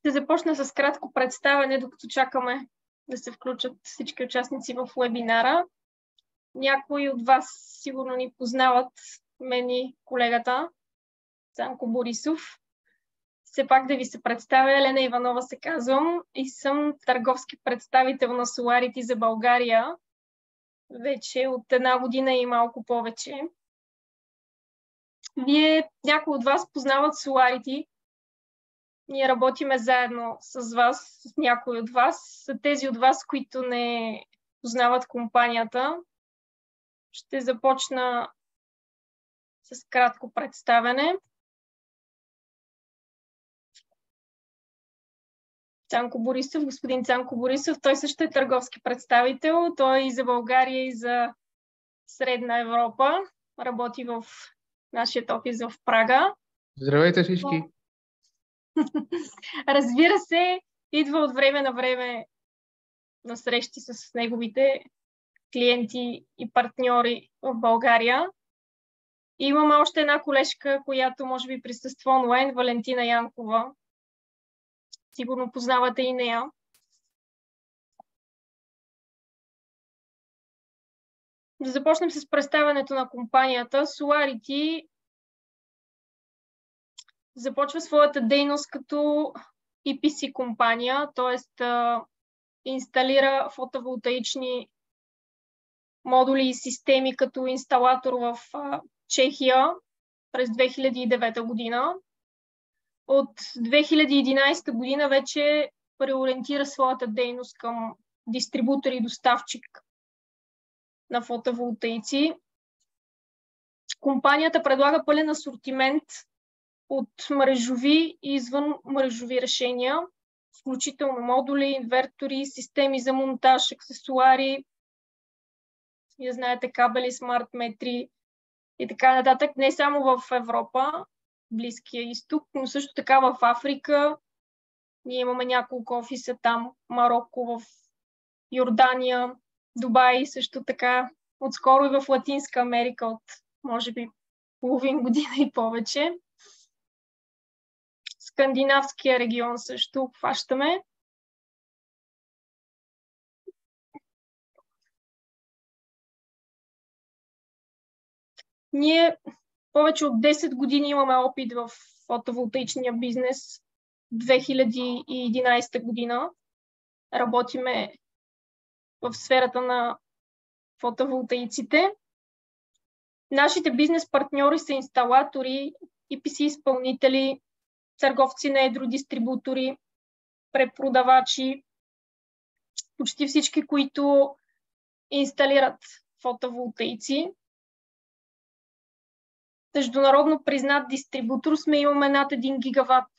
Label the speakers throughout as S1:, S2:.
S1: Ще започна с кратко представяне, докато чакаме да се включат всички участници в вебинара. Някои от вас сигурно ни познават, мен и колегата Цанко Борисов. Все пак да ви се представя, Елена Иванова се казвам и съм търговски представител на Solarity за България вече от 1 година и малко повече. Някои от вас познават Solarity. Ние работиме заедно с вас, с някои от вас. За тези от вас, които не познават компанията, ще започна с кратко представяне. Цанко Борисов, господин Цанко Борисов, той също е търговски представител. Той и за България, и за Средна Европа. Работи в нашия офис в Прага.
S2: Здравейте всички!
S1: Разбира се, идва от време на време на срещи с неговите клиенти и партньори в България. И имаме още една колежка, която може би присъства онлайн, Валентина Янкова. Сигурно познавате и нея. Да започнем с представянето на компанията. Solarity започва своята дейност като EPC компания, т.е. инсталира фотоволтаични модули и системи като инсталатор в Чехия през 2009 година. От 2011 година вече преориентира своята дейност към дистрибутор и доставчик на фотоволтаици. Компанията предлага пълен асортимент от мрежови и извън мрежови решения, включително модули, инвертори, системи за монтаж, аксесуари, вие знаете, кабели, смарт метри и така нататък, не само в Европа, Близкия изток, но също така в Африка. Ние имаме няколко офиса там, Марокко, в Йордания, Дубай, също така отскоро и в Латинска Америка от, може би, половин година и повече. Скандинавския регион също обхващаме. Ние повече от 10 години имаме опит в фотоволтаичния бизнес. 2011 година работиме в сферата на фотоволтаиците. Нашите бизнес партньори са инсталатори, EPC изпълнители, търговци на едро, дистрибутори, препродавачи, почти всички, които инсталират фотоволтаици. Международно признат дистрибутор сме, имаме над 1 гигаватт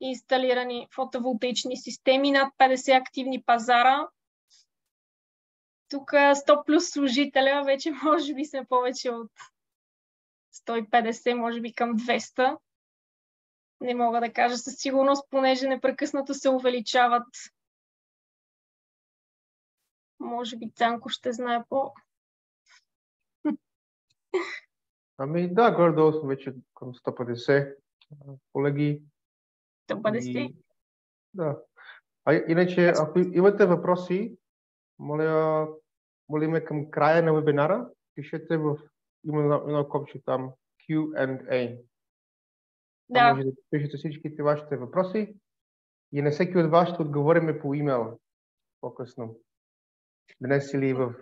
S1: инсталирани фотоволтаични системи, над 50 активни пазара. Тук 100 плюс служителя, вече може би сме повече от 150, може би към 200. Не мога да кажа със сигурност, понеже непрекъснато се увеличават. Може би Цанко ще знае по...
S2: Ами да, горе-долу съм вече към 150 колеги.
S1: 150?
S2: Да. Иначе, ако имате въпроси, моля към края на вебинара, пишете има едно копче там, Q&A.
S1: Да.
S2: Може да пишете всичките вашите въпроси и на всеки от вас ще отговориме по имейл по-късно. Днес или в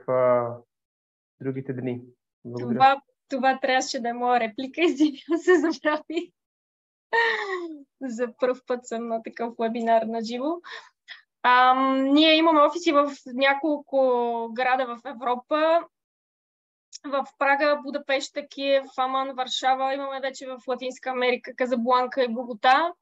S2: другите дни. Благодаря.
S1: Това трябваше да е моя реплика, извинявам се, забрави. За пръв път съм на такъв вебинар на живо. Ние имаме офиси в няколко града в Европа. В Прага, Будапеща, Киев, Аман, Варшава. Имаме вече в Латинска Америка, Казабланка и Богота.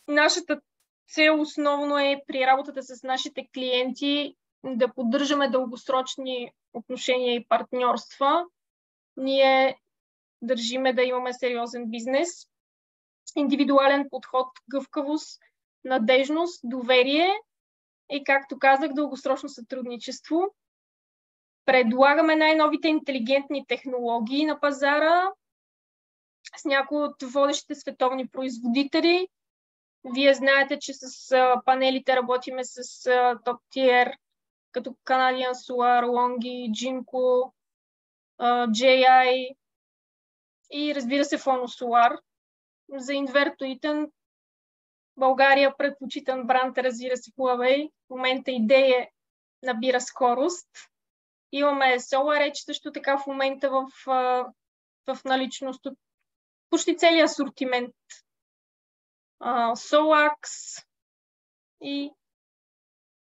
S1: Нашата цел основно е при работата с нашите клиенти да поддържаме дългосрочни отношения и партньорства. Ние държиме да имаме сериозен бизнес, индивидуален подход, гъвкавост, надежност, доверие и, както казах, дългосрочно сътрудничество. Предлагаме най-новите интелигентни технологии на пазара, с някои от водещите световни производители. Вие знаете, че с панелите работиме с Top Tier, като Canadian Solar, Longi, Jinko, JI и разбира се Phono Solar. За инверторите България предпочитан бранд, разбира се, Huawei. В момента идея набира скорост. Имаме SolarEdge също така в момента в наличност от почти целият асортимент. Solax и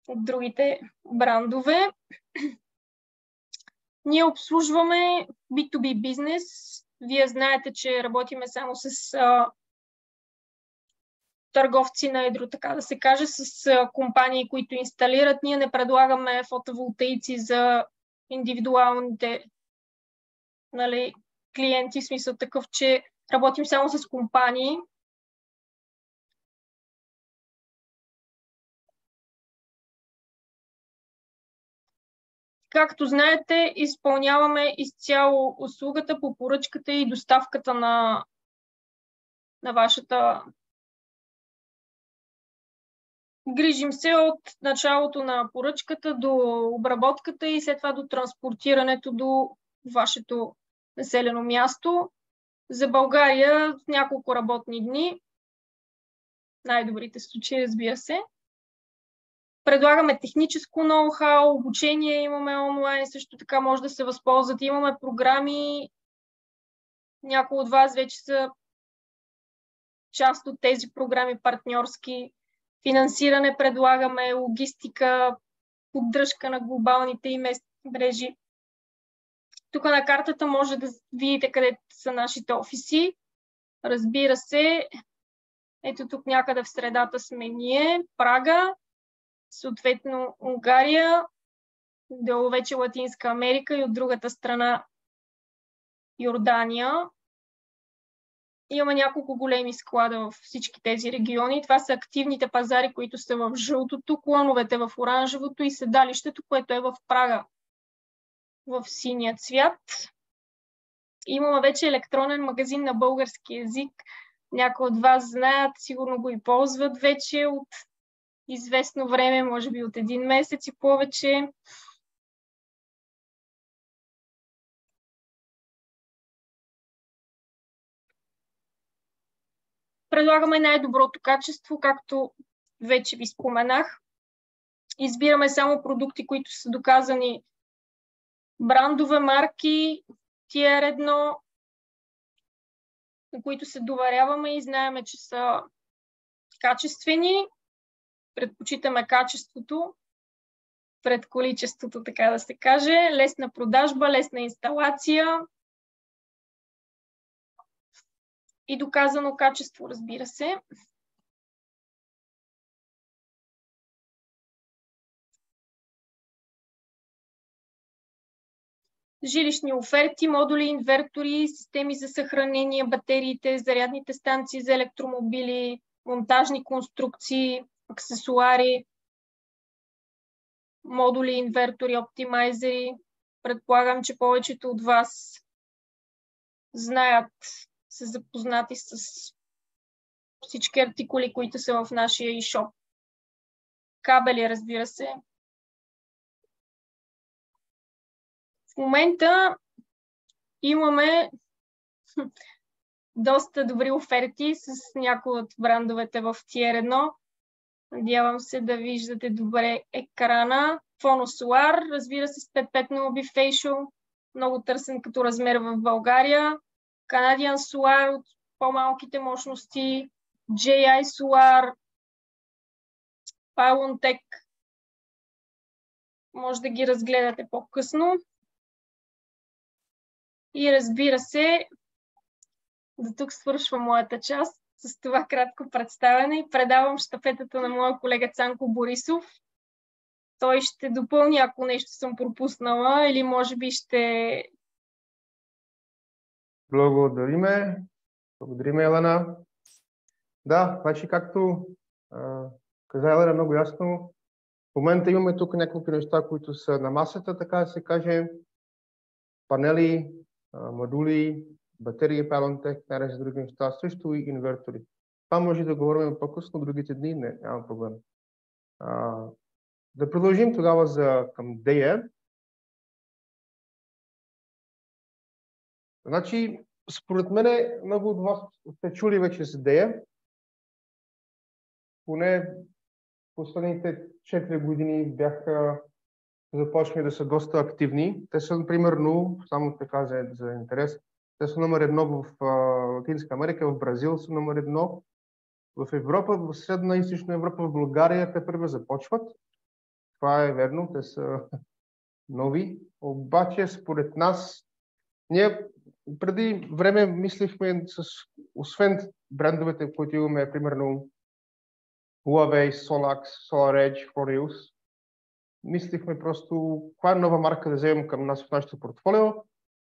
S1: от другите брандове. Ние обслужваме B2B бизнес. Вие знаете, че работиме само с търговци на едро, така да се каже, с компании, които инсталират. Ние не предлагаме фотоволтаици за индивидуалните клиенти, в смисъл такъв, че работим само с компании. Както знаете, изпълняваме изцяло услугата по поръчката и доставката на вашата. Грижим се от началото на поръчката до обработката и след това до транспортирането до вашето населено място. За България няколко работни дни. Най-добрите случаи, разбира се. Предлагаме техническо ноу-хау, обучение имаме онлайн, също така може да се възползват. Имаме програми, някои от вас вече са част от тези програми партньорски. Финансиране предлагаме, логистика, поддръжка на глобалните и местни мрежи. Тук на картата може да видите къде са нашите офиси. Разбира се, ето тук някъде в средата сме ние, Прага, съответно Унгария, долу вече Латинска Америка и от другата страна Йордания. Имаме няколко големи склада в всички тези региони. Това са активните пазари, които са в жълтото, клоновете в оранжевото и седалището, което е в Прага в синия цвят. Имаме вече електронен магазин на български език. Някои от вас знаят, сигурно го и ползват вече от известно време, може би от 1 месец и повече. Предлагаме най-доброто качество, както вече ви споменах. Избираме само продукти, които са доказани брандове марки, Tier 1, на които се доверяваме и знаем, че са качествени. Предпочитаме качеството пред количеството, така да се каже. Лесна продажба, лесна инсталация и доказано качество, разбира се. Жилищни оферти, модули, инвертори, системи за съхранение, батериите, зарядните станции за електромобили, монтажни конструкции, аксесуари, модули, инвертори, оптимайзери. Предполагам, че повечето от вас знаят, са запознати с всички артикули, които са в нашия eShop. Кабели, разбира се. В момента имаме доста добри оферти с някои от брандовете в Tier 1. Надявам се да виждате добре екрана. Phono Solar, разбира се, с 5.5 на Bifacial, много търсен като размер в България. Canadian Solar от по-малките мощности, JI Solar, Pylontech. Може да ги разгледате по-късно. И разбира се, до тук свършва моята част с това кратко представяне и предавам щафетата на моя колега Цанко Борисов. Той ще допълни, ако нещо съм пропуснала, или може би ще...
S2: Благодариме, Елена. Да, значи както каза Елена много ясно, в момента имаме тук няколко неща, които са на масата, така да се каже, панели, модули, батерии, Palontech, най-разни други неща, също и инвертори. Това може да говорим по-късно, другите дни, няма проблем. Да продължим тогава към DE. Значи, според мен, много от вас сте чули вече за DE. Поне последните 4 години бяха започнали да са доста активни. Те са, примерно, само така за интерес, те са номер 1 в Латинска Америка, в Бразил са номер 1, в Европа, в Средна и Източна Европа, в България те първо започват. Това е верно, те са нови. Обаче, според нас, ние преди време мислихме, освен брендовете, които имаме, примерно Huawei, Solax, SolarEdge, Forius, мислихме просто каква нова марка да вземем към нас в нашето портфолио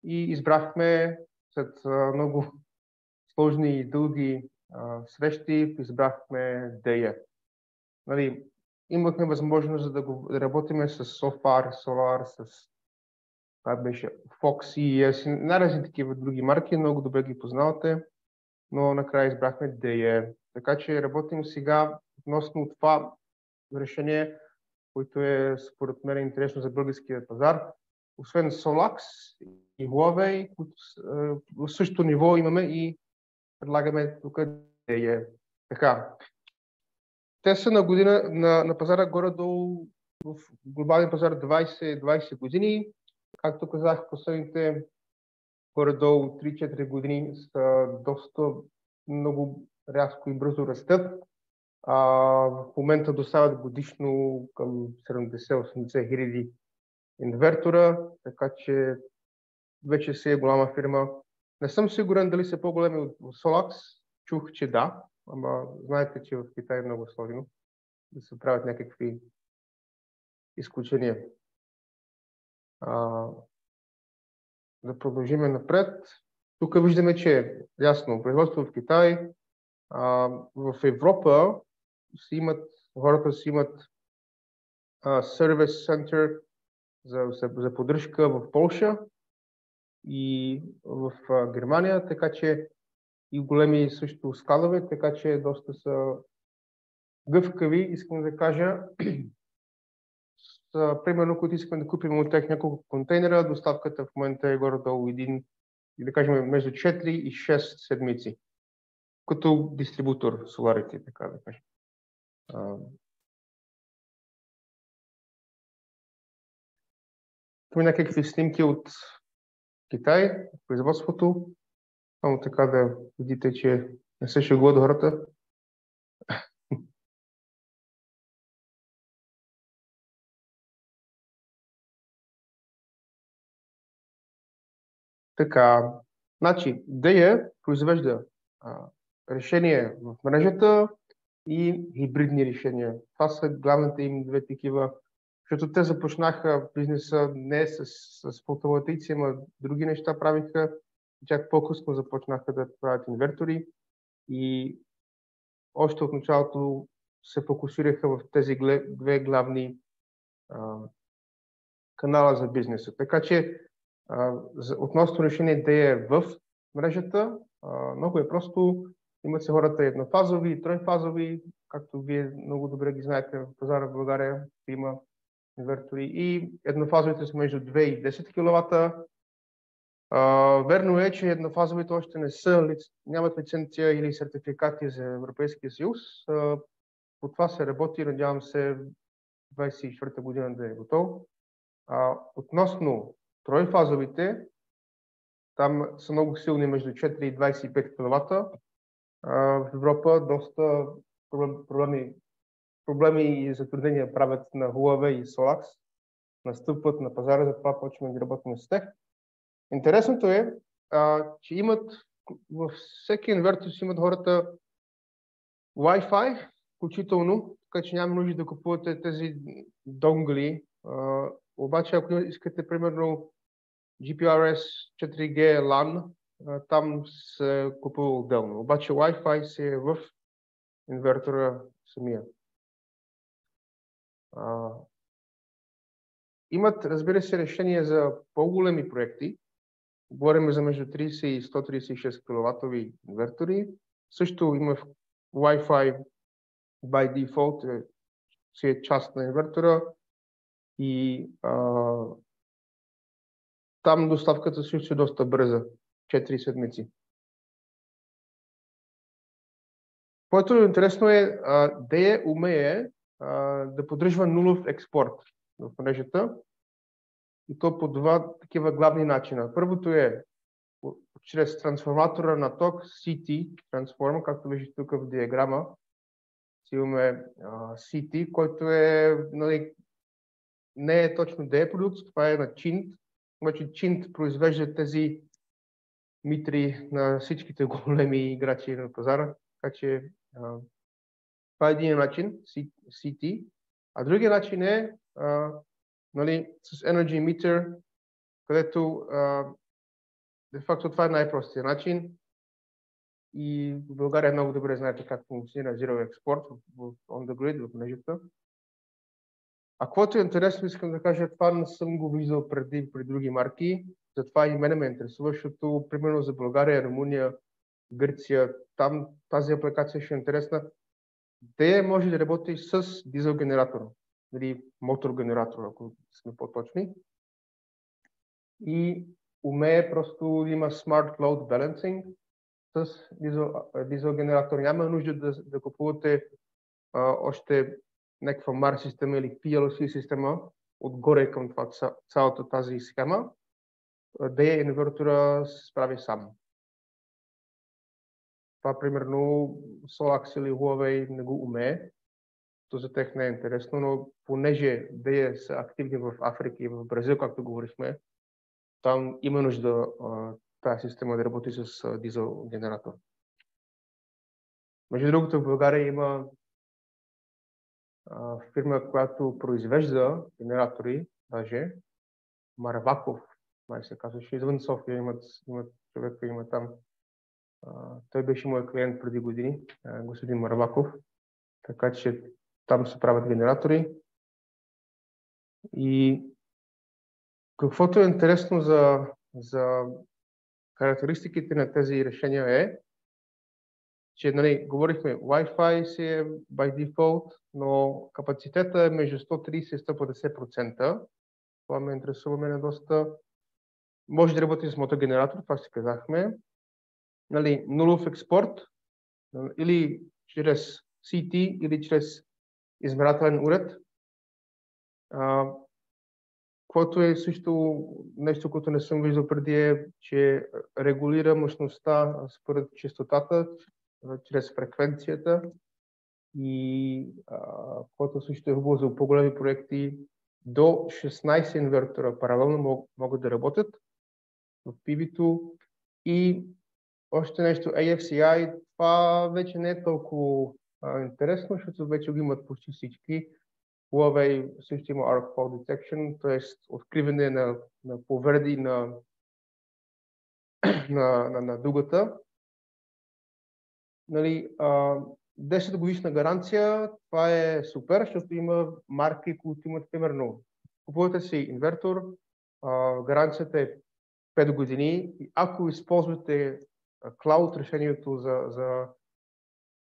S2: и избрахме след много сложни и дълги срещи, избрахме DE. Нали, имахме възможност да работим с SOFAR, Solar, с Fox, CES и най-разни такива други марки, много добре ги познавате, но накрая избрахме DE. Така че работим сега относно това решение, което е според мен интересно за българския пазар. Освен Solax и Huawei, които в същото ниво имаме и предлагаме тук DE. Така. Те са на година на пазара горе-долу в глобален пазар 20 години. Както казах, последните горе-долу 3-4 години са доста много рязко и бързо растат. В момента доставят годишно към 70-80 хиляди инвертора, така че вече си е голяма фирма. Не съм сигурен дали са по-големи от Solax. Чух, че да, ама знаете, че в Китай е много сложно да се правят някакви изключения. Да продължим напред. Тук виждаме, че е ясно производство в Китай. В Европа хората си имат сервис център за поддръжка в Полша и в Германия, така че и големи също складове, така че доста са гъвкави, искам да кажа. Примерно, които искаме да купим от тях няколко контейнера, доставката в момента е горе-долу да кажем, между 4 и 6 седмици. Като дистрибутор Solarity, така да кажем. Има някакви снимки от Китай, производството. Само така да видите, че не се шегуват хората. Така, значи, DE произвежда решения в мрежата и хибридни решения. Това са главните им две такива, защото те започнаха бизнеса не с фотоволтаици, ама други неща правиха. Чак по-късно започнаха да правят инвертори и още от началото се фокусираха в тези две главни канала за бизнеса. Така че относно решение DE в мрежата, много е просто. Имат се хората еднофазови и тройфазови, както вие много добре ги знаете в пазара в България, има инвертори и еднофазовите са между 2 и 10 кВт. Верно е, че еднофазовите още нямат лицензия или сертификати за Европейския съюз. По това се работи, надявам се 24-та година да е готов. Относно тройфазовите, там са много силни между 4 и 25 кВт. В Европа доста проблеми и затруднения правят на Huawei и Solax. Настъпват на пазара, затова почваме да работим с тях. Интересното е, че имат във всеки инвертор си имат хората Wi-Fi, включително, така че няма нужда да купувате тези донгли. Обаче, ако искате, примерно, GPRS 4G LAN, там се купува отделно. Обаче Wi-Fi се е в инвертора самия. Имат, разбира се, решения за по-големи проекти. говорим за между 30 и 136 киловатови инвертори. Също има Wi-Fi by default, си е част на инвертора и там доставката също е доста бърза, 4 седмици. Което е интересно е, DE умее да поддържа нулев експорт в мрежата и то по два такива главни начина. Първото е чрез трансформатора на ток CT трансформа, както виждате тук в диаграма. Имаме CT, който е, нали, не е точно DE продукт, това е на Чинт. Значи Чинт произвежда тези митри на всичките големи играчи на пазара, така че това е един начин, CT. А другия начин е нали, с Energy Meter, където де факто това е най-простия начин и в България много добре знаете как функционира Zero Export в On the Grid, в мрежата. А каквото е интересно, искам да кажа, това не съм го виждал преди при други марки, затова и мене ме интересува, защото примерно за България, Румъния, Гърция, там тази апликация ще е интересна. Те може да работи с дизел генератор, или мотор генератор, ако сме по-точни. И умее просто да има Smart Load Balancing с дизел генератор. Няма нужда да купувате още някаква MAR система или PLC система отгоре към това, цялата тази схема. DE инвертора се справи сам. Това, примерно, Solax или Huawei не го умее. То за тях не е интересно, но понеже DE са активни в Африка и в Бразил, както говорихме, там има нужда тази система да работи с дизел генератор. Между другото, в България има фирма, която произвежда генератори, даже Марваков, май се казваше, извън София имат човека, има там. Той беше мой клиент преди години, господин Марваков, така че там се правят генератори. И каквото е интересно за характеристиките на тези решения е, че, нали, говорихме, Wi-Fi си е by default, но капацитета е между 130 и 150%. Това ме интересува мене доста. Може да работи с мотогенератор, това си казахме. Нали, нулев експорт, или чрез CT, или чрез измерателен уред. Което е също нещо, което не съм виждал преди, е, че регулира мощността според честотата, чрез фреквенцията и което също е хубаво за по-големи проекти, до 16 инвертора паралелно могат да работят в PV-то. И още нещо, AFCI, това вече не е толкова интересно, защото вече го имат почти всички. Huawei също има Arc Fault Detection, т.е. откриване на повреди на дугата. Нали, 10 годишна гаранция, това е супер, защото има марки, които имат примерно. Купувате си инвертор, гаранцията е 5 години и ако използвате клауд решението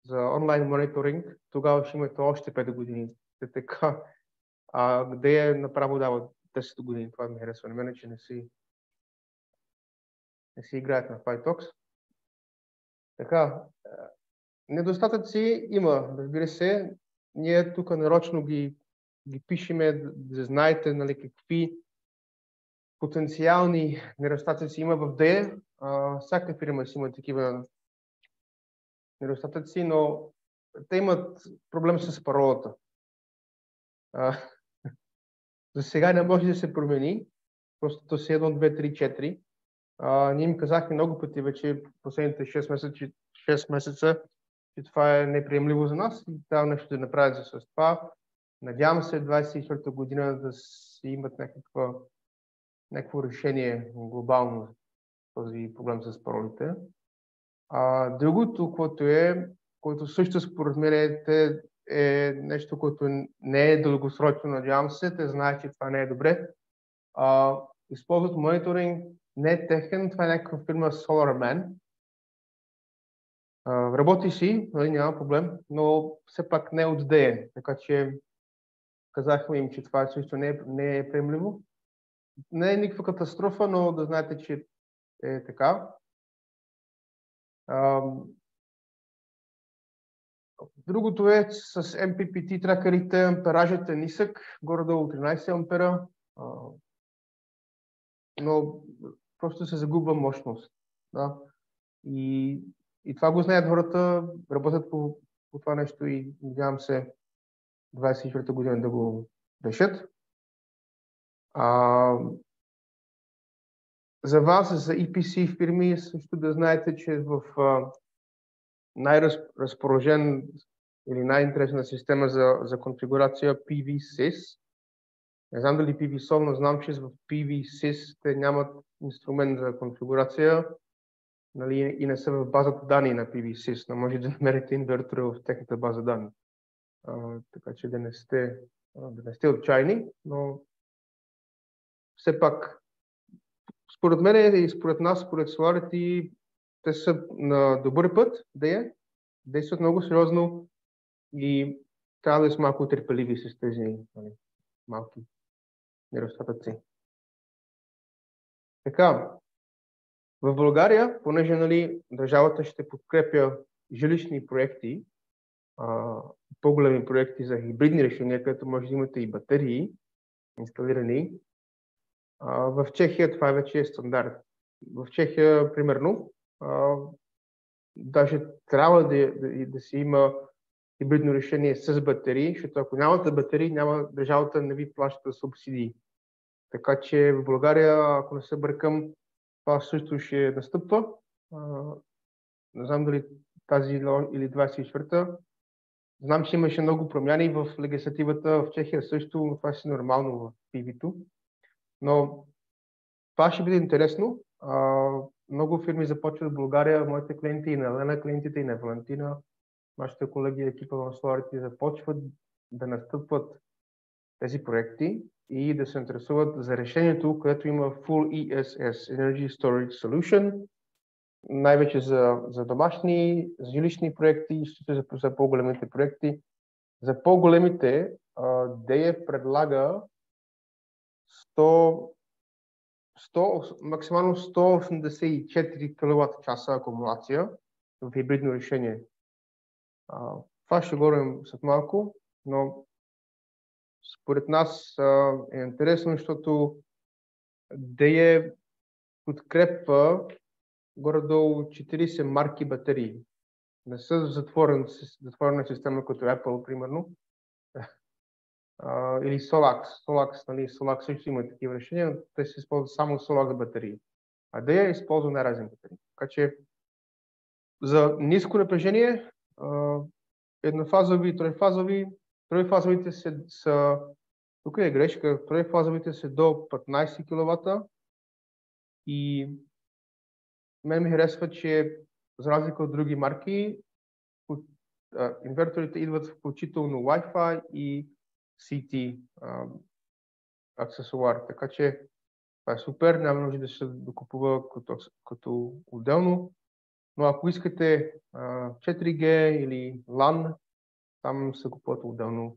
S2: за онлайн мониторинг, тогава ще имате още 5 години. Така, къде направо дава 10 години, това ми харесва на мен, че не си играят на FightTalks. Така, недостатъци има, разбира се. Ние тук нарочно ги пишеме, да знаете, нали, какви потенциални недостатъци има в DE. Всяка фирма си има такива недостатъци, но те имат проблем с паролата. За сега не може да се промени, просто си 1, 2, 3, 4. Ние им казахме много пъти вече последните 6 месеца, че това е неприемливо за нас и трябва нещо да направят с това. Надявам се 24-та година да си имат някакво решение глобално този проблем с паролите. Другото, което също според мен е нещо, което не е дългосрочно, надявам се. Те знаят, че това не е добре. Използват мониторинг не е техен, това е някаква фирма SolarMan. Работи си, нали, няма проблем, но все пак не е от DE, така че казахме им, че това също не е приемливо. Не е никаква катастрофа, но да знаете, че е така. Другото е с MPPT тракерите, амперажът е нисък, горе-долу 13 ампера, но просто се загубва мощност. Да? И това го знаят хората, работят по това нещо и надявам се 24-та година да го решат. За вас, за EPC фирми, също да знаете, че в най-разположен или най-интересна система за конфигурация PV-Sys. Не знам дали PV-SOL, но знам, че в PV-Sys те нямат инструмент за конфигурация, нали, и не са в базата данни на PV-Sys, но може да намерите инвертора в техната база данни. Така че да не сте отчаяни, но все пак според мен и според нас, според Solarity, те са на добър път да действат много сериозно и трябва да сме малко търпеливи с тези, нали, малки недостатъци. Така, в България, понеже, нали, държавата ще подкрепя жилищни проекти, по-големи проекти за хибридни решения, където може да имате и батерии инсталирани, в Чехия това вече е стандарт. В Чехия, примерно, даже трябва да си има хибридно решение с батерии, защото ако нямате батерии, държавата не ви плаща субсидии. Така че в България, ако не се бъркам, това също ще настъпва. Не знам дали тази или 24-та. Знам, че имаше много промяни в легислативата в Чехия също, това си нормално в PV-то. Но това ще бъде интересно. Много фирми започват в България, моите клиенти и на Елена клиентите и на Валентина, нашите колеги и екипа в Solarity започват да настъпват тези проекти и да се интересуват за решението, което има Full ESS, Energy Storage Solution, най-вече за домашни, за жилищни проекти, за по-големите проекти. За по-големите DE предлага максимално 184 кВт-часа акумулация в хибридно решение. Това ще говорим след малко, но според нас е интересно, защото DE подкрепва горе-долу 40 марки батерии. Не са затворена система като Apple, примерно, или Solax. Solax също има такива решения, но те се използват само Solax батерии. А DE използва най-разни батерии. Така че за ниско напрежение, еднофазови, тройфазовите са, тук е грешка, тройфазовите са до 15 кВт и мен ми харесва, че за разлика от други марки, инверторите идват включително Wi-Fi и CT аксесуар, така че това е супер, няма нужда да се докупува като отделно, но ако искате 4G или LAN, там се купуват отделно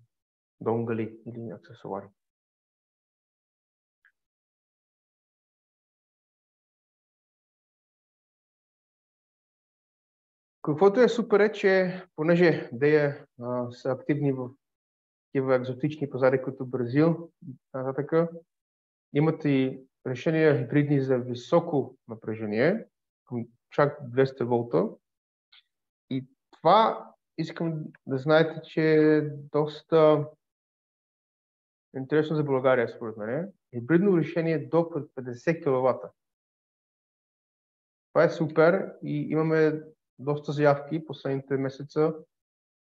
S2: донгали или аксесуари. Каквото е супер е, че понеже DE са активни в такива екзотични пазари като Бразил, нататък, имат и решения хибридни за високо напрежение, чак 200 волта. И това искам да знаете, че е доста интересно за България, според мен. Хибридно решение до 50 кВт. Това е супер и имаме доста заявки последните месеца.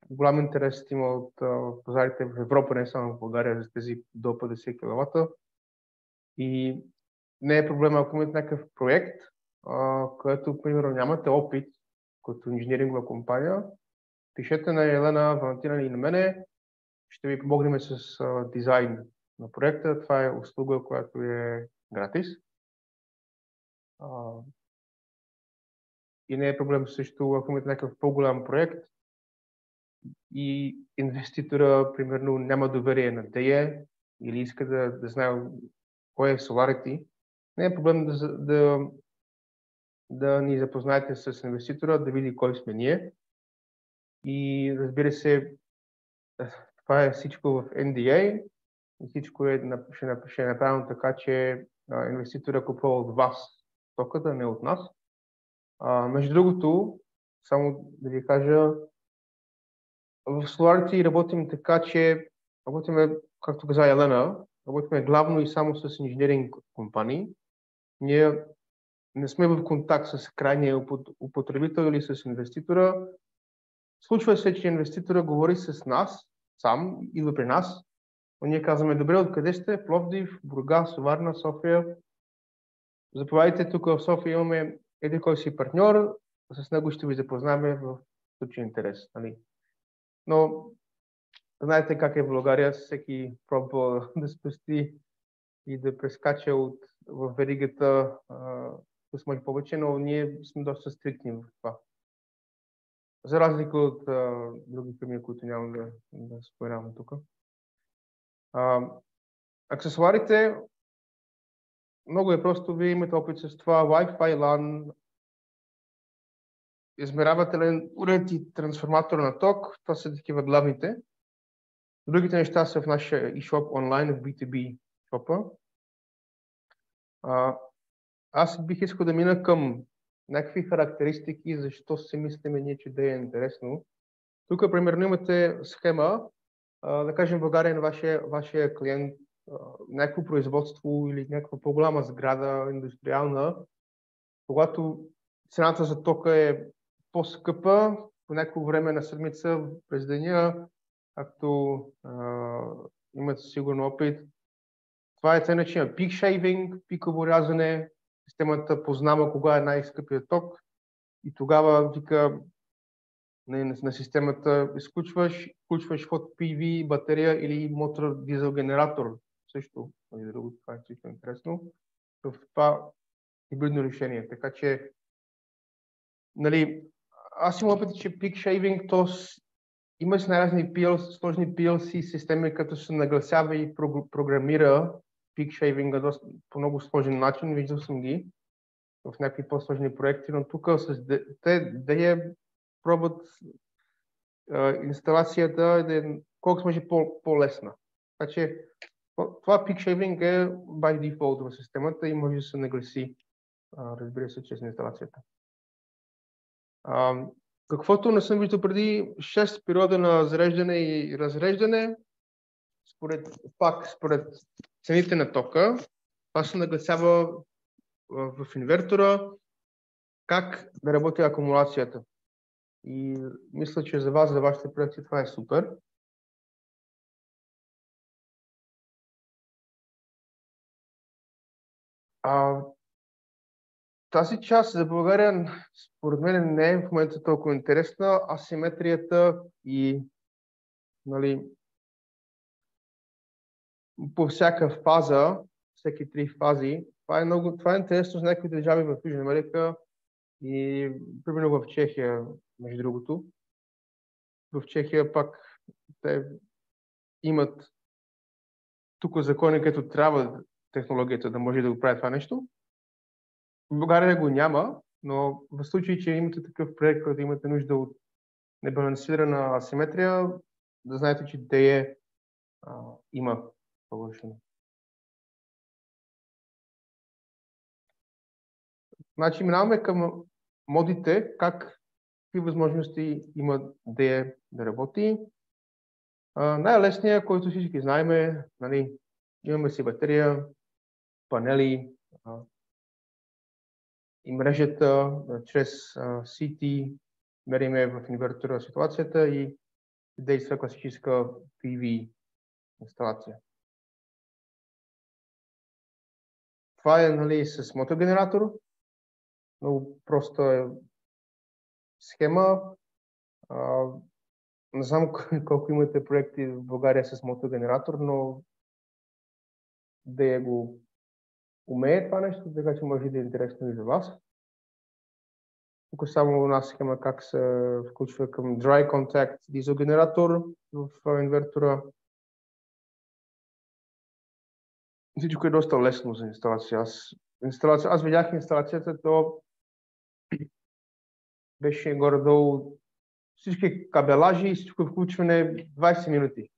S2: Голям интерес има от пазарите в Европа, не само в България, за тези до 50 кВт. И не е проблема, ако имате някакъв проект, който, примерно, нямате опит като инженерингова компания, пишете на Елена, Валентина или на мене, ще ви помогнем с дизайн на проекта. Това е услуга, която е гратис. И не е проблем също, ако имате някакъв по-голям проект и инвеститора, примерно, няма доверие на DE или иска да знае кой е Solarity, не е проблем да ни запознаете с инвеститора, да види кой сме ние. И разбира се, това е всичко в NDA и всичко ще е направено така, че инвеститора купува от вас стоката, не от нас. Между другото, само да ви кажа, в Solarity работим така, че работим, както каза Елена, работим главно и само с инженеринг компании. Ние не сме в контакт с крайния употребител или с инвеститора. Случва се, че инвеститора говори с нас, сам, идва при нас, но ние казваме, добре, откъде сте? Пловдив, Бургас, Варна, София. Заповядайте, тук в София имаме един кой си партньор, с него ще ви запознаме в случай интерес. Нали? Но знаете как е в България, всеки пробва да спести и да прескача в веригата с може повече, но ние сме доста стриктни в това. За разлика от други фирми, които нямам да споменавам тук. Аксесуарите, много е просто, вие имате опит с това, Wi-Fi, LAN, измервателен уред и трансформатор на ток, това са такива главните. Другите неща са в нашия eShop онлайн, в B2B шопа. Аз бих искал да мина към някакви характеристики, защо си мислиме ние, че да е интересно. Тук, примерно, имате схема, да кажем, в България на вашия клиент някакво производство или някаква по-голяма сграда, индустриална, когато цената за тока е по-скъпа, по някакво време на седмица през деня, както имате сигурно опит. Това е цена, че има пик шейвинг, пиково рязане, системата познава кога е най-скъпият ток и тогава вика на системата изключваш от PV, батерия или мотор дизел генератор. Също, между другото, това е също интересно. В това хибридно решение. Така че, нали, аз имам опит, че пик шейвинг, то има с най-разни сложни PLC системи, като се нагласява и програмира пик шейвинга по много сложен начин. Виждал съм ги в някакви по-сложни проекти, но тук те да пробват инсталацията да е колкото може по-лесна. Така че това пик шейвинг е by default в системата и може да се нагласи, разбира се, чрез инсталацията. Каквото не съм виждал преди, 6 периода на зареждане и разреждане, според цените на тока, това се нагласява в инвертора, как да работи акумулацията. И мисля, че за вас, за вашите проекти, това е супер. Тази част за България, според мен, не е в момента толкова интересна. Асиметрията и, нали, по всяка фаза, всеки 3 фази, това е интересно за някакви държави в Южна Америка и примерно в Чехия, между другото. В Чехия пак те имат тук закони, където трябва технологията да може да го прави това нещо. В България го няма, но в случай, че имате такъв проект, който имате нужда от небалансирана асиметрия, да знаете, че DE има повършено. Значи минаваме към модите, какви възможности има DE да работи. Най-лесният, който всички знаем е, нали, имаме си батерия, панели и мрежата чрез CT мериме в инвертора ситуацията и действа класическа PV инсталация. Това е, нали, с мотогенератор. Много проста схема. Не знам колко имате проекти в България с мотогенератор, но DE го умее това нещо, така че може да е интересно и за вас. Тук само у нас схема как се включва към Dry Contact дизелгенератор в инвертора. Всичко е доста лесно за инсталация. Аз видях инсталацията, то беше горе-долу всички кабелажи и всичко включване 20 минути.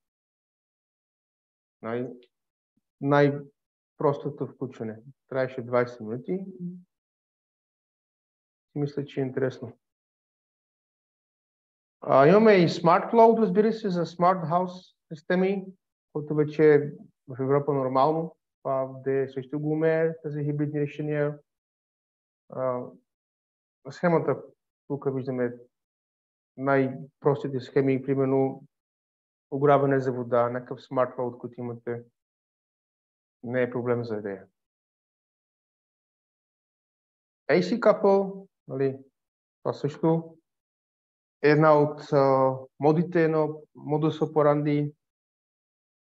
S2: Най-простото включване. Трябваше 20 минути. Мисля, че е интересно. Имаме и Smart Load, разбира се, за Smart House системи, което вече е в Европа нормално. Де също го умее тези хибридни решения. Схемата, тук виждаме най-простите схеми, примерно ограбване за вода, някакъв Smart Load, който имате, не е проблем за идея. AC Couple, нали, това също е една от модите на Modus Operandi.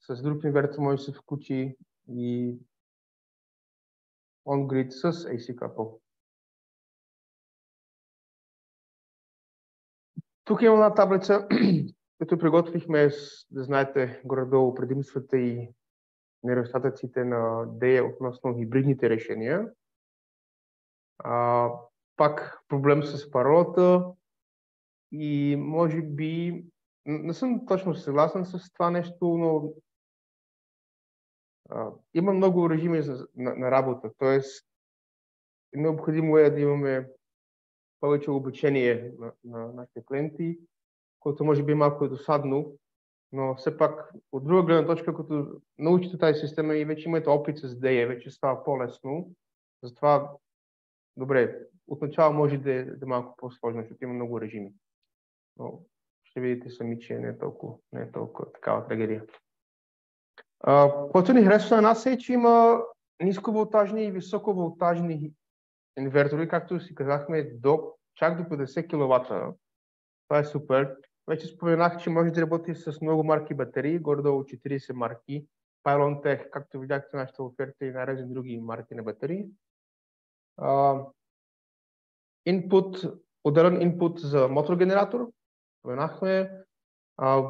S2: С друг инвертор може да се включи и on-grid с AC Couple. Тук има една таблица, като приготвихме, да знаете горе-долу предимствата и недостатъците на DEA относно хибридните решения. Пак проблем с паролата и може би не съм точно съгласен с това нещо, но има много режими на работа, т.е. необходимо е да имаме повече обучение на нашите клиенти, което може би малко е досадно, но все пак от друга гледна точка, като научите тази система и вече имате опит с DEA, вече става по-лесно. Затова, добре, отначало може да е малко по-сложно, защото има много режими. Но ще видите сами, че не е толкова такава трагедия. Което ни харесва на нас е, че има нисковолтажни и високоволтажни инвертори, както си казахме, чак до 50 кВт. Това е супер. Вече споменах, че може да работи с много марки батерии, горе-долу 40 марки. PylonTech, както видяхте нашата оферта и най-разни други марки на батерии. Отделен инпут за мотор-генератор. Споменахме.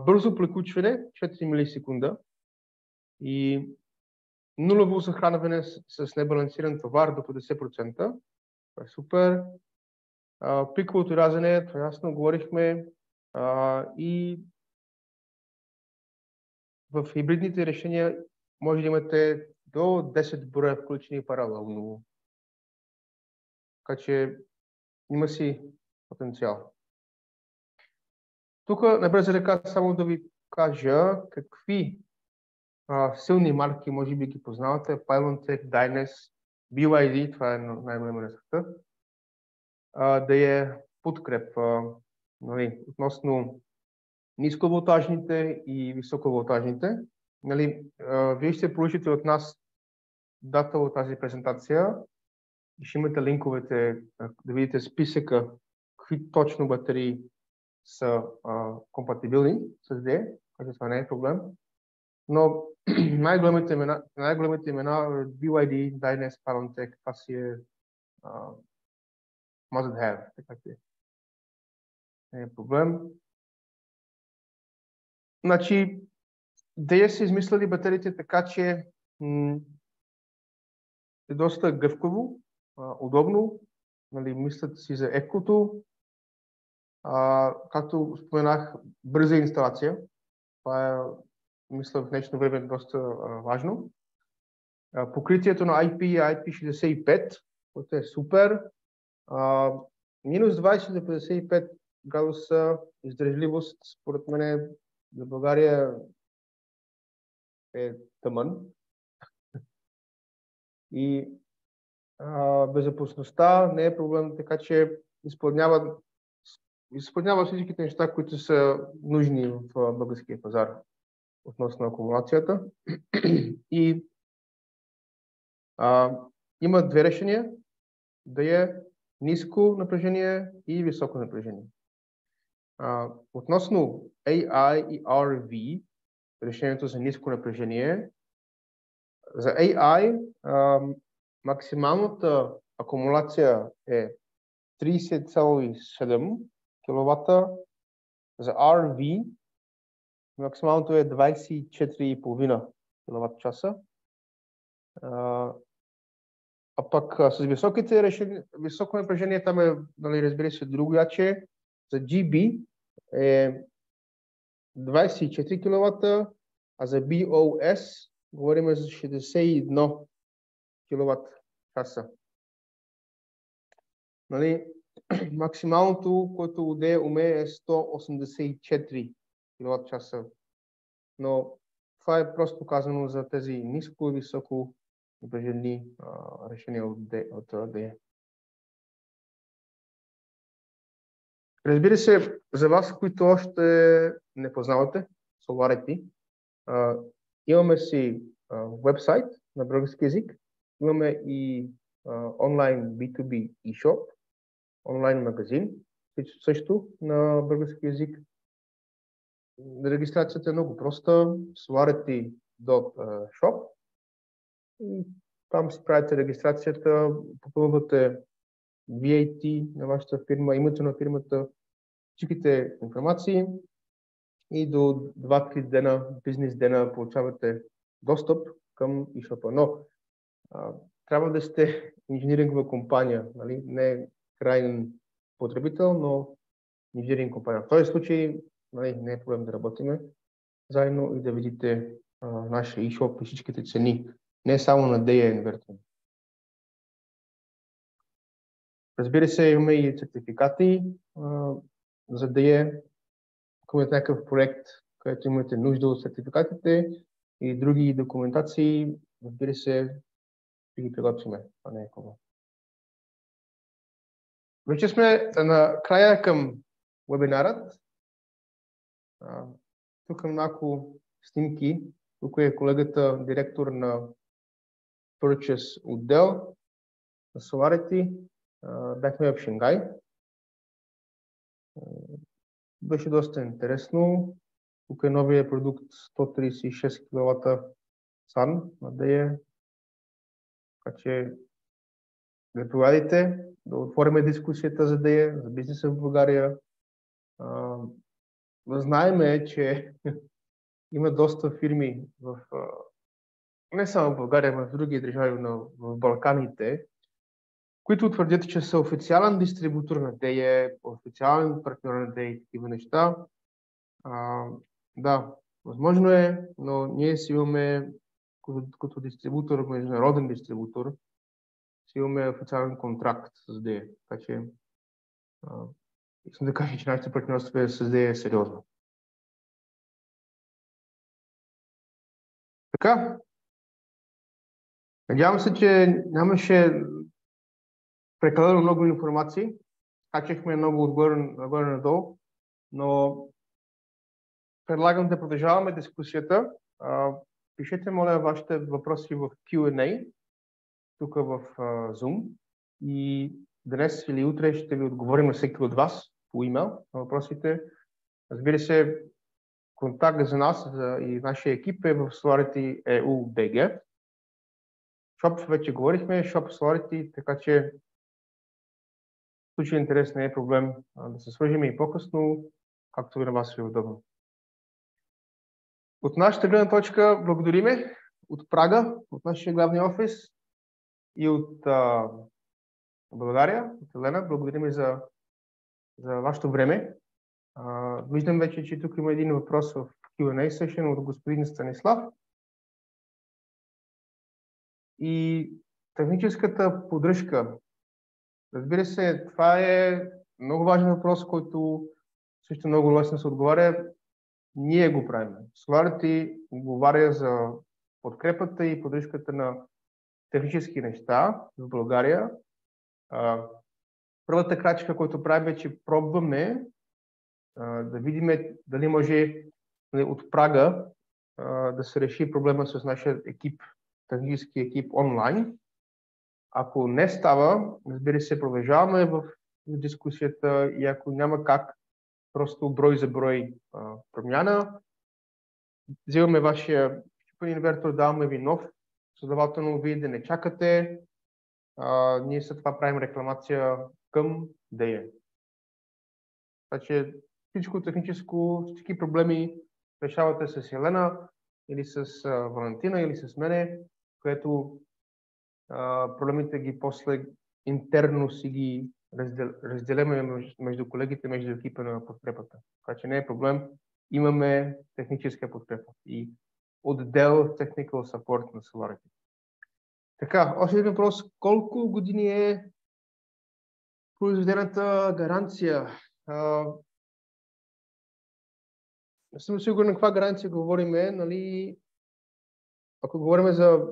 S2: Бързо приключване, 4 милисекунда. И нулево захранване с небалансиран товар до 50%. Това е супер. Пиковото рязане, това ясно говорихме. И в хибридните решения може да имате до 10 броя включени паралелно. Така че има си потенциал. Тук на бърза ръка само да ви кажа какви силни марки може би ги познавате. PylonTech, Dynes, BYD, това е най-голема на света. Да е подкрепа относно нисковолтажните и високоволтажните. Вие ще получите от нас дата от тази презентация и ще имате линковете да видите списъка какви точно батерии са компатибилни с DEA, така това не е проблем. Но най-големите имена BYD, Dynes, PylonTech, това си е must have, така че не е проблем. Значи, DEA са измислили батериите така, че е доста гъвкаво, удобно, мислят си за екото. Както споменах, бърза инсталация. Това е, мисля, в днешно време доста важно. Покритието на IP е IP65, което е супер. Минус 20 до 55 градуса издържливост, според мен за България е тъмън. И безопасността не е проблем, така че изпълнява всичките неща, които са нужни в българския пазар относно акумулацията. И има две решения, да е ниско напрежение и високо напрежение. Относно AI и RV, решението за ниско напрежение, за AI максималната акумулация е 30,7 кВт, за RV максималното е 24,5 кВт-часа. А пък с високите решения, високо напрежение там е, нали, разбира се, другояче. За GB е 24 кВт, а за BOS говорим за 61 кВт-часа. Нали, максималното, което умее е 184 кВт-часа. Но това е просто казано за тези ниско и високо напрежени решения от DE. Разбира се, за вас, които още не познавате SolarIT, имаме си вебсайт на български език, имаме и онлайн B2B eShop, онлайн магазин, също на български език. Регистрацията е много проста, solarity.shop и там си правите регистрацията, попълвате VAT на вашата фирма, името на фирмата, всичките информации и до 2-3 дена, бизнес дена получавате достъп към eShop-а. Но трябва да сте инженерингова компания, нали? Не крайен потребител, но инженеринг компания. В този случай, нали, не е проблем да работиме заедно и да видите нашия eShop и всичките цени, не само на DE инвертор. Разбира се, имаме и сертификати за DE, ако е някакъв проект, където имате нужда от сертификатите и други документации, разбира се, ще ги приготвиме. Това не е хубаво. Вече сме на края към вебинарът. Тук малко снимки. Тук е колегата, директор на Purchase отдел на SolarIT. Бяхме в Шенгай. Беше доста интересно. Тук е новия продукт 136 кВт SAN на DE. Така че да проведите, да отворим дискусията за DE, за бизнеса в България. Знаеме, че има доста фирми не само в България, но и в други държави в Балканите, които твърдят, че са официален дистрибутор на DE, официален партньор на DE и такива неща. Да, възможно е, но ние си имаме като дистрибутор, международен дистрибутор, си имаме официален контракт с DE. Така че искам да кажа, че нашите партньорства с DE е сериозно. Така, надявам се, че нямаше прекалено много информации. Качихме много отгоре надолу, но предлагам да продължаваме дискусията. Пишете, моля, вашите въпроси в Q&A, тук в Zoom. И днес или утре ще ви отговорим на всеки от вас по имейл на въпросите. Разбира се, контакт за нас и нашия екип е в SolarIT EU BG. Shop вече говорихме, Shop SolarIT, така че в случай интерес не е проблем да се свържим и по-късно, както ви на вас е удобно. От нашата гледна точка благодариме от Прага, от нашия главния офис и от България, от Елена. Благодариме за вашето време. Виждам вече, че тук има един въпрос в Q&A session от господин Станислав. И техническата поддръжка. Разбира се, това е много важен въпрос, който също много лесно се отговаря. Ние го правим. SolarIT отговаря за подкрепата и поддръжката на технически неща в България. Първата крачка, която правим е, че пробваме да видим дали може от Прага да се реши проблема с нашия екип, технически екип онлайн. Ако не става, разбира се, продължаваме в дискусията и ако няма как, просто брой за брой промяна. Взимаме вашия инвертор, даваме ви нов, следователно вие да не чакате ние след това правим рекламация към DEA. Така че всичко техническо, всички проблеми решавате с Елена или с Валентина или с мене, което проблемите ги после интерно си ги разделяме между колегите, между екипа на подкрепата. Така че не е проблем. Имаме техническа подкрепа и отдел Technical Support на Solarity. Така, още един въпрос. Колко години е произведената гаранция? Не съм сигурен каква гаранция говориме, нали? Ако говорим за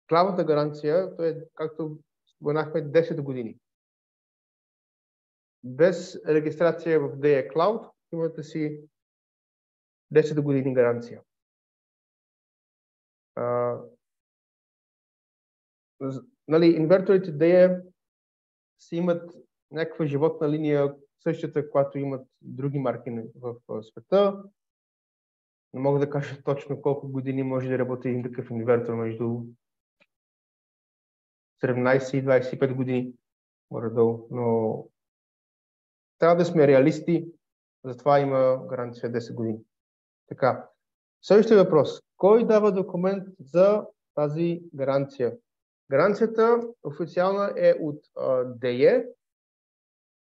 S2: клаудната гаранция, то е, както споменахме, 10 години. Без регистрация в DEA Cloud имате си 10 години гаранция. Нали, инверторите DEA си имат някаква животна линия, същата, която имат други марки в света. Не мога да кажа точно колко години може да работи един такъв инвертор, между 17 и 25 години, горе-долу, но трябва да сме реалисти, затова има гаранция 10 години. Така, следващия въпрос. Кой дава документ за тази гаранция? Гаранцията официална е от DEA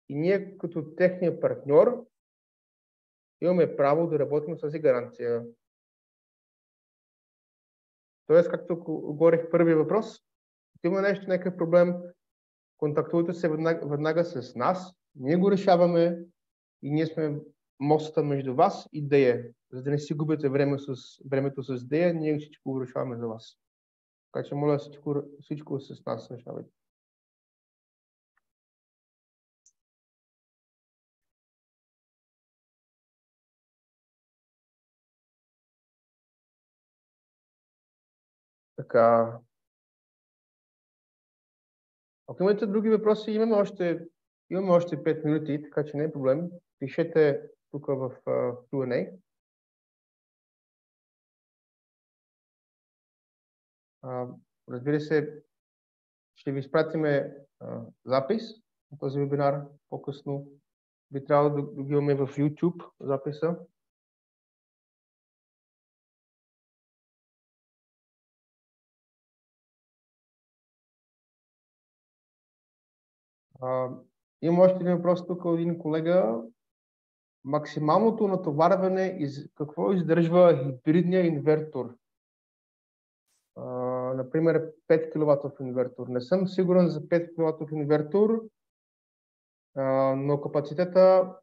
S2: и ние като техния партньор имаме право да работим с тази гаранция. Тоест, както говорих в първия въпрос, ако има нещо, някакъв проблем, контактувате се веднага с нас, ние го решаваме и ние сме моста между вас и DEA. За да не си губите времето с DEA, ние всичко го решаваме за вас. Така че моля всичко с нас решавайте. Така. Ако имате други въпроси, имаме още 5 минути, така че не е проблем. Пишете тук в Q&A. Разбира се, ще ви изпратиме запис на този вебинар по-късно. Би трябвало да го имаме в YouTube записа. Има още един въпрос тук от един колега. Максималното натоварване, какво издържва хибридния инвертор? Например, 5 кВт инвертор. Не съм сигурен за 5 кВт инвертор, но капацитета,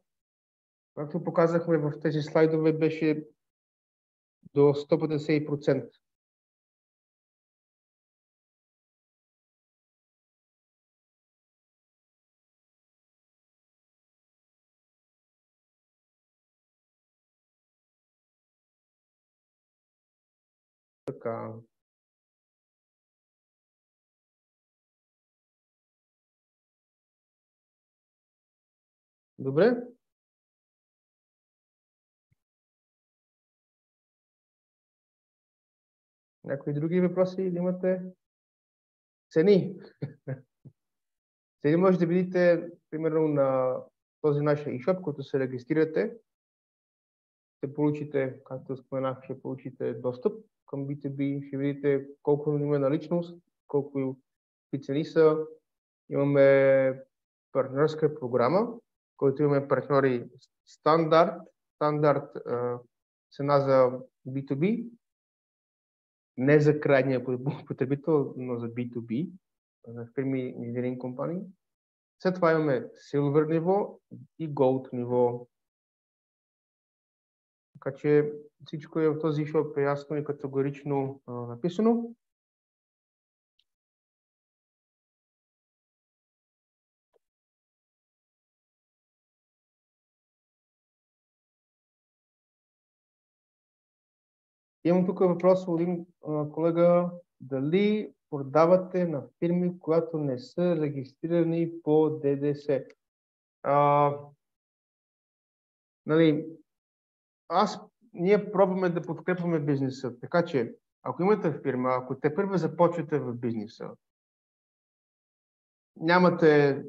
S2: както показахме в тези слайдове, беше до 150%. Така. Добре. Някои други въпроси или имате? Цени. Цени може да видите, примерно, на този наш eShop, който се регистрирате. Ще получите, както споменах, ще получите достъп към B2B, ще видите колко има наличност, колко цени са. Имаме партньорска програма, който имаме партньори стандарт цена за B2B, не за крайния потребител, но за B2B, за фирми и инженеринг компании. След това имаме Silver ниво и Gold ниво. Така че всичко е в този шоп ясно и категорично написано. Имам тук въпрос от един колега. Дали продавате на фирми, които не са регистрирани по ДДС? Ние пробваме да подкрепваме бизнеса, така че ако имате фирма, ако те първо започвате в бизнеса, нямате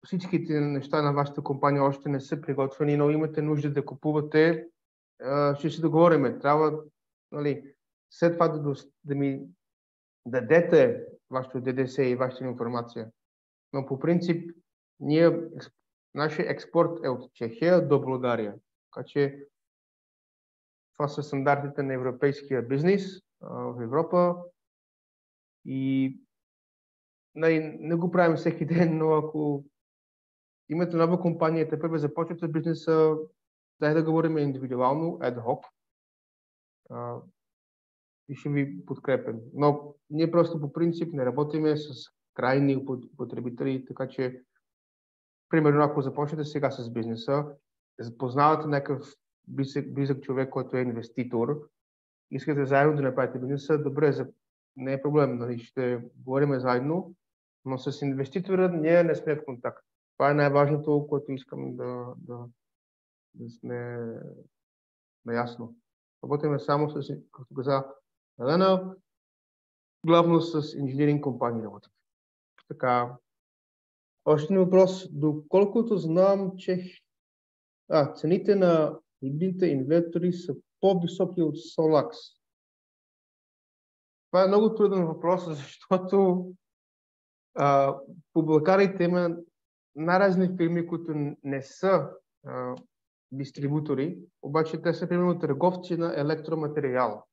S2: всичките неща на вашата компания още не са приготвени, но имате нужда да купувате, ще си договорим. Трябва, нали, след това да ми дадете вашето ДДС и вашата информация. Но по принцип, нашия експорт е от Чехия до България. Така че това са стандартите на европейския бизнес в Европа. И не го правим всеки ден, но ако имате нова компания, те първо започвате бизнеса, дай да говорим индивидуално, ad hoc. И ще ви подкрепим. Но ние просто по принцип не работиме с крайни потребители, така че, примерно, ако започнете сега с бизнеса, познавате някакъв близък човек, който е инвеститор, искате заедно да направите бизнеса, добре, не е проблем, нали, ще говорим заедно, но с инвеститора ние не сме в контакт. Това е най-важното, което искам да сме наясно. Работиме само с, както каза Елена, главно с инженеринг компании работим. Така, още един въпрос. Доколкото знам, че цените на хибридните инвертори са по-високи от Solax. Това е много труден въпрос, защото по Българите има най-разни фирми, които не са дистрибутори, обаче те са примерно търговци на електроматериал.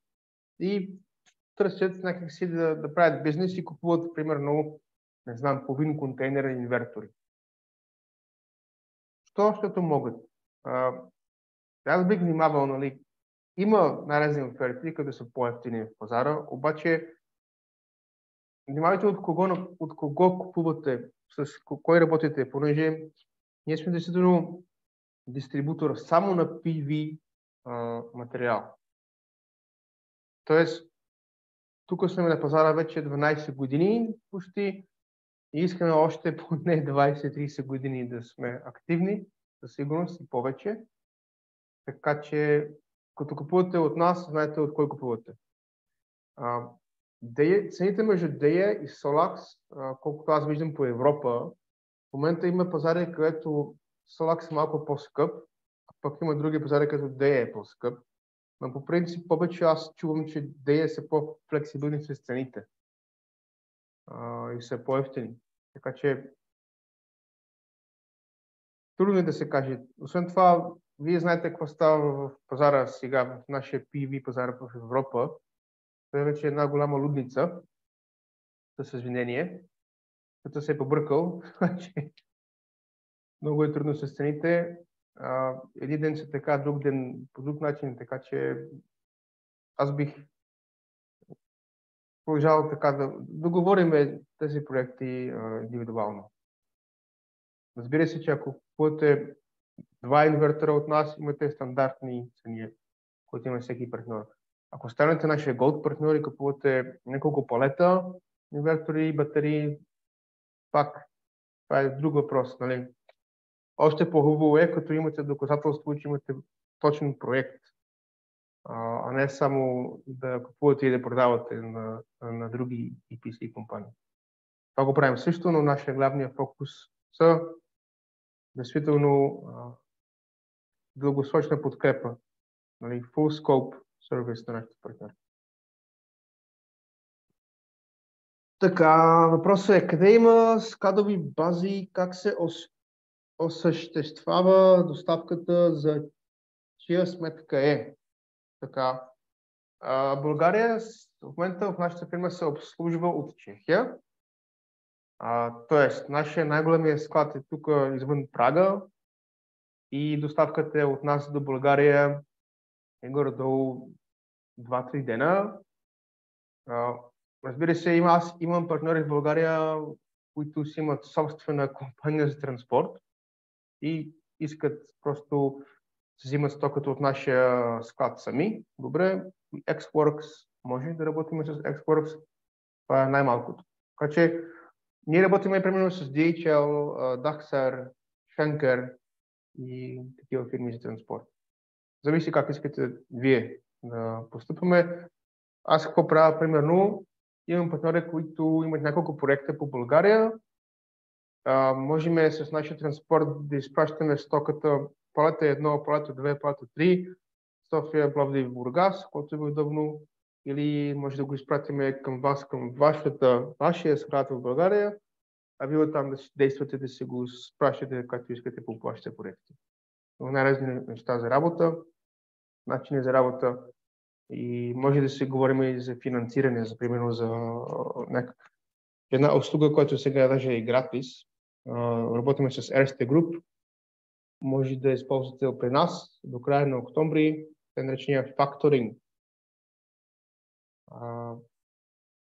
S2: И търсят някакси да правят бизнес и купуват примерно, не знам, половин контейнер инвертори. Защото могат. Аз бих внимавал, нали, има най-разни оферти, къде са по-евтини в пазара, обаче внимавайте от кого купувате, с кой работите, понеже ние сме действително дистрибутор само на PV материал. Тоест, тук сме на пазара вече 12 години почти и искаме още поне 20-30 години да сме активни, със сигурност и повече. Така че, като купувате от нас, знаете от кой купувате. Цените между DEA и Solax, колкото аз виждам по Европа, в момента има пазари, където Solax е малко по-скъп, а пък има други пазари, където DEA е по-скъп. Но по принцип повече аз чувам, че DEA са по-флексибилни с цените и са по-евтини. Така че трудно е да се каже. Освен това, вие знаете какво става в пазара сега, в нашия PV пазар в Европа. Това е вече една голяма лудница, със извинение, като се е побъркал. Много е трудно с цените. Един ден са така, друг ден по друг начин, така че аз бих продължавал така да договорим тези проекти индивидуално. Разбира се, че ако купувате 2 инвертора от нас, имате стандартни цени, които има всеки партньор. Ако станете нашия Gold партньор и купувате няколко палета, инвертори и батерии, пак това е друг въпрос. Нали? Още по-хубаво е, като имате доказателство, че имате точен проект, а не само да купувате и да продавате на други EPC компании. Това го правим също, но нашия главния фокус са действително дългосрочна подкрепа, нали, full scope сервис на нашите партньори. Така, въпросът е къде има складови бази, как се осъществява доставката за чия сметка е. Така, България в момента в нашата фирма се обслужва от Чехия. Тоест, нашия най-големия склад е тук извън Прага и доставката е от нас до България е горе-долу 2-3 дена. Разбира се, аз имам партньори в България, които си имат собствена компания за транспорт и искат просто да взимат стоката от нашия склад сами. Добре, Xworks, може да работим с Xworks, това е най-малкото. Така че ние работим примерно с DHL, Dachser, Schenker и такива фирми за транспорт. Зависи как искате вие да постъпваме. Аз какво правя, примерно, имам партньори, които имат няколко проекта по България можем с нашия транспорт да изпращаме стоката полета 1, полета 2, полета 3, София, Пловдив, Бургас, което е удобно, или може да го изпратиме към вас, към вашия събрател в България, а вие там да си действате, да си го спращате, както искате по вашите проекти. Най-разни неща за работа, начини за работа и може да си говорим и за финансиране, за примерно за една услуга, която сега даже е гратис. Работиме с Erste Group. Може да използвате при нас до края на октомври, те наречения факторинг.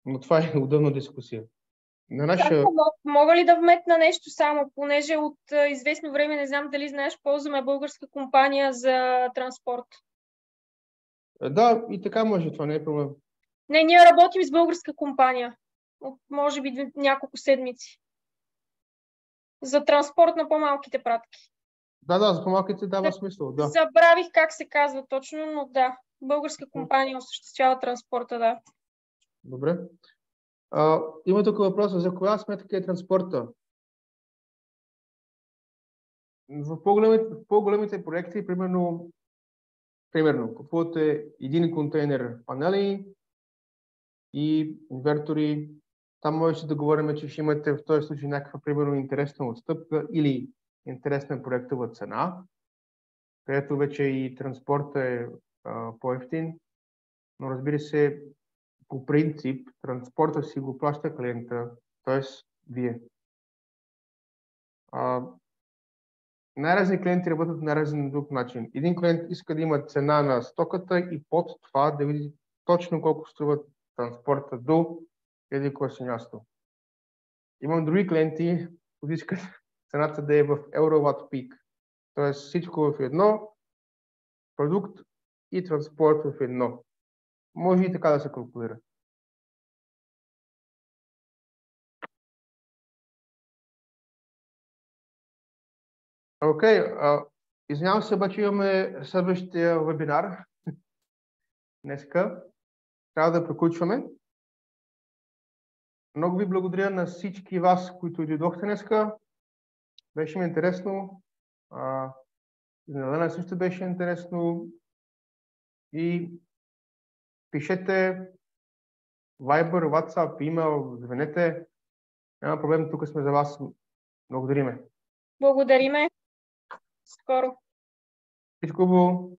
S2: Но това е удобна дискусия.
S1: Мога ли да вметна нещо само, понеже от известно време, не знам дали знаеш, ползваме българска компания за транспорт.
S2: Да, и така може, това не е проблем.
S1: Не, ние работим с българска компания. От, може би, няколко седмици. За транспорт на по-малките пратки.
S2: Да, за по-малките дава смисъл, да.
S1: Забравих как се казва точно, но да. Българска компания осъществява транспорта, да.
S2: Добре. Има тук въпроса, за коя сметка е транспорта? В по-големите проекти, примерно купувате един контейнер панели и инвертори. Там можете да говорим, че ще имате в този случай някаква, примерно, интересна отстъпка или интересна проектова цена, където вече и транспорта е по-евтин, но разбира се, по принцип, транспорта си го плаща клиента, т.е. вие. Най-разни клиенти работят на разен друг начин. Един клиент иска да има цена на стоката и под това да види точно колко струва транспорта до еди кое си място. Имам други клиенти, които искат цената да е в Eurovат пик. Т.е. всичко в едно, продукт и транспорт в едно. Може и така да се калкулира. Окей, извинявам се, обаче имаме следващия вебинар днеска. Трябва да приключваме. Много ви благодаря на всички вас, които дойдохте днеска. Беше ми интересно. На също беше интересно. И пишете Viber, WhatsApp, email, звънете. Няма проблем, тук сме за вас. Благодариме.
S1: Благодариме. Скоро.
S2: Всичко хубаво.